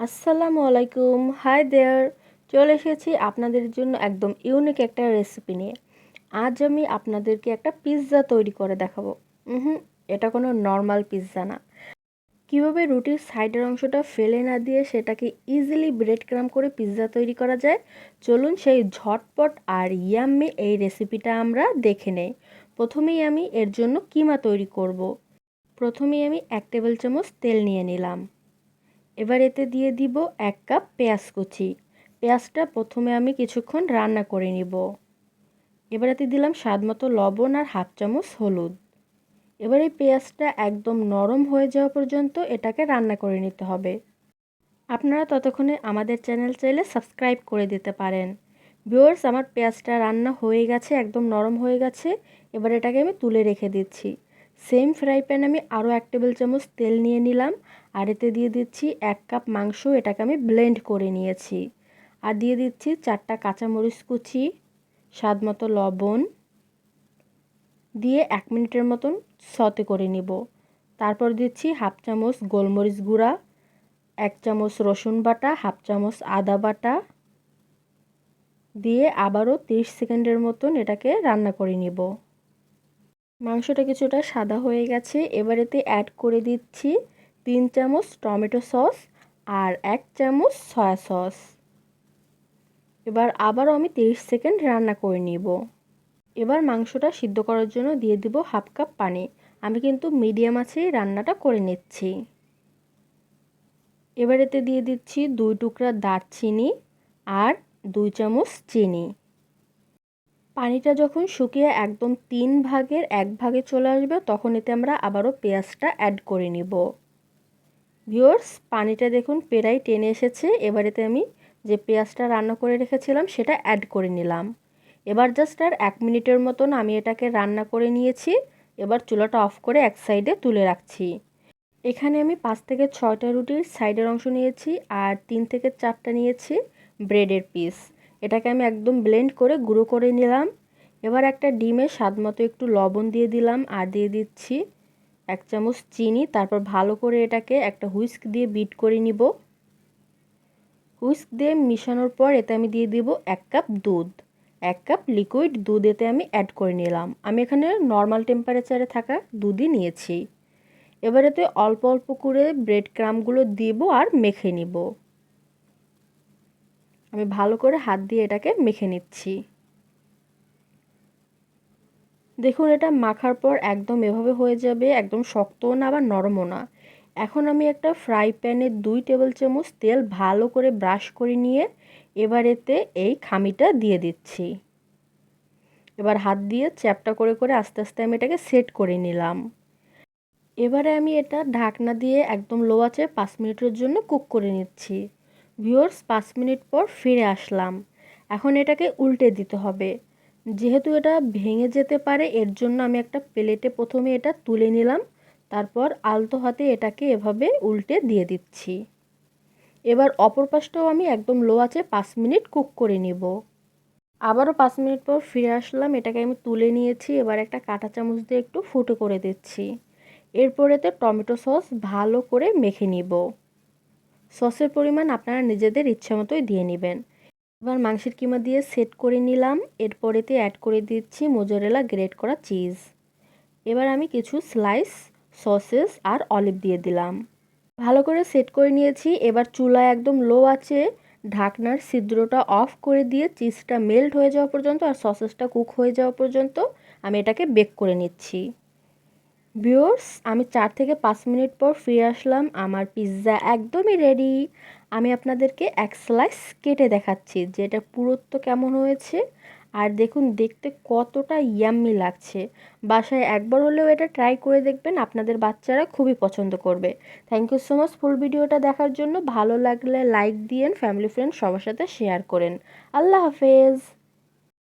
আসসালামু আলাইকুম, hi there. চলে এসেছি আপনাদের জন্য একদম ইউনিক একটা রেসিপি নিয়ে। আজ আমি আপনাদেরকে একটা পিৎজা তৈরি করে দেখাবো। এটা কোনো নর্মাল পিৎজা না। কীভাবে রুটির সাইডের অংশটা ফেলে না দিয়ে সেটাকে ইজিলি ব্রেড ক্রাম্ব করে পিৎজা তৈরি করা যায়, চলুন সেই ঝটপট আর ইয়াম্মি এই রেসিপিটা আমরা দেখে নেই। প্রথমেই আমি এর জন্য কিমা তৈরি করব। প্রথমেই আমি 1 টেবিল চামচ তেল নিয়ে নিলাম। এবার এতে দিয়ে দিব 1 কাপ পেঁয়াজ কুচি। পেঁয়াজটা প্রথমে আমি কিছুক্ষণ রান্না করে নিব। এবার এতে দিলাম স্বাদমতো লবণ আর হাফ চামচ হলুদ। এবার এই পেঁয়াজটা একদম নরম হয়ে যাওয়া পর্যন্ত এটাকে রান্না করে নিতে হবে। আপনারা ততক্ষণে আমাদের চ্যানেল চাইলে সাবস্ক্রাইব করে দিতে পারেন। ভিউয়ার্স, আমার পেঁয়াজটা রান্না হয়ে গেছে, একদম নরম হয়ে গেছে। এবার এটাকে আমি তুলে রেখে দিচ্ছি। সেম ফ্রাই প্যানে আমি আরও 1 টেবিল চামচ তেল নিয়ে নিলাম আর এতে দিয়ে দিচ্ছি 1 কাপ মাংস, এটাকে আমি ব্লেন্ড করে নিয়েছি। আর দিয়ে দিচ্ছি 4টা কাঁচামরিচ কুচি, স্বাদমতো লবণ দিয়ে 1 মিনিটের মতন সতে করে নিব। তারপর দিচ্ছি হাফ চামচ গোলমরিচ গুঁড়া, 1 চামচ রসুন বাটা, হাফ চামচ আদা বাটা দিয়ে আবারও 30 সেকেন্ডের মতন এটাকে রান্না করে নিব। মাংসটা কিছুটা সাদা হয়ে গেছে। এবার এতে অ্যাড করে দিচ্ছি 3 চামচ টমেটো সস আর 1 চামচ সয়া সস। এবার আবারও আমি 30 সেকেন্ড রান্না করে নিব। এবার মাংসটা সিদ্ধ করার জন্য দিয়ে দিব হাফ কাপ পানি। আমি কিন্তু মিডিয়াম আঁচেই রান্নাটা করে নিচ্ছি। এবার এতে দিয়ে দিচ্ছি 2 টুকরা দারচিনি আর 2 চামচ চিনি। পানিটা যখন শুকিয়ে একদম 3 ভাগের 1 ভাগে চলে আসবে তখন এতে আমরা আবারও পেঁয়াজটা অ্যাড করে নিব। ভিউয়ার্স, পানিটা দেখুন প্রায় টেনে এসেছে। এবার এতে আমি যে পেঁয়াজটা রান্না করে রেখেছিলাম সেটা অ্যাড করে নিলাম। এবার জাস্ট আর 1 মিনিটের মতন আমি এটাকে রান্না করে নিয়েছি। এবার চুলাটা অফ করে এক সাইডে তুলে রাখছি। এখানে আমি 5 থেকে 6টা রুটির সাইডের অংশ নিয়েছি আর 3 থেকে 4টা নিয়েছি ব্রেডের পিস। এটাকে আমি একদম ব্লেন্ড করে গুঁড়ো করে নিলাম। এবার একটা ডিমে স্বাদমতো একটু লবণ দিয়ে দিলাম আর দিয়ে দিচ্ছি 1 চামচ চিনি। তারপর ভালো করে এটাকে একটা হুইস্ক দিয়ে বিট করে নিব। হুইস্ক দিয়ে মিশানোর পর এতে আমি দিয়ে দিব 1 কাপ দুধ। 1 কাপ লিকুইড দুধ এতে আমি অ্যাড করে নিলাম। আমি এখানে নর্মাল টেম্পারেচারে থাকা দুধই নিয়েছি। এবার এতে অল্প অল্প করে ব্রেড ক্রাম্বগুলো দিব আর মেখে নিব। আমি ভালো করে হাত দিয়ে এটাকে মেখে নিচ্ছি। দেখুন, এটা মাখার পর একদম এভাবে হয়ে যাবে, একদম শক্তও না আবার নরমও না। এখন আমি একটা ফ্রাই প্যানে 2 টেবিল চামচ তেল ভালো করে ব্রাশ করে নিয়ে এবার এতে এই খামিটা দিয়ে দিচ্ছি। এবার হাত দিয়ে চ্যাপটা করে করে আস্তে আস্তে আমি এটাকে সেট করে নিলাম। এবারে আমি এটা ঢাকনা দিয়ে একদম লো আঁচে 5 মিনিটের জন্য কুক করে নিচ্ছি। ভিউয়ার্স, 5 মিনিট পর ফিরে আসলাম। এখন এটাকে উল্টে দিতে হবে। যেহেতু এটা ভেঙে যেতে পারে এর জন্য আমি একটা প্লেটে প্রথমে এটা তুলে নিলাম। তারপর আলতো হাতে এটাকে এভাবে উল্টে দিয়ে দিচ্ছি। এবার অপর পাশটাও আমি একদম লো আঁচে 5 মিনিট কুক করে নিব। আবারও 5 মিনিট পর ফিরে আসলাম। এটাকে আমি তুলে নিয়েছি। এবার একটা কাঁটা চামচ দিয়ে একটু ফুটো করে দিচ্ছি। এরপর এতে টমেটো সস ভালো করে মেখে নিব। সসের পরিমাণ আপনারা নিজেদের ইচ্ছা মতোই দিয়ে নেবেন। এবার মাংসের কিমা দিয়ে সেট করে নিলাম। এরপর এতে অ্যাড করে দিচ্ছি মোজারেলা গ্রেট করা চিজ। এবার আমি কিছু স্লাইস সসেস আর অলিভ দিয়ে দিলাম। ভালো করে সেট করে নিয়েছি। এবার চুলা একদম লো আছে, ঢাকনার ছিদ্রটা অফ করে দিয়ে চিজটা মেল্ট হয়ে যাওয়া পর্যন্ত আর সসেসটা কুক হয়ে যাওয়া পর্যন্ত আমি এটাকে বেক করে নিচ্ছি। ভিউয়ার্স, আমি 4 থেকে 5 মিনিট পর ফিরে আসলাম। আমার পিৎজা একদমই রেডি। আমি আপনাদেরকে এক স্লাইস কেটে দেখাচ্ছি যে এটা পুরুত্ব কেমন হয়েছে। আর দেখুন দেখতে কতটা ইয়াম্মি লাগছে। বাসায় একবার হলেও এটা ট্রাই করে দেখবেন, আপনাদের বাচ্চারা খুবই পছন্দ করবে। থ্যাংক ইউ সো মাচ ফুল ভিডিওটা দেখার জন্য। ভালো লাগলে লাইক দিয়েন, ফ্যামিলি ফ্রেন্ড সবার সাথে শেয়ার করেন। আল্লাহ হাফেজ।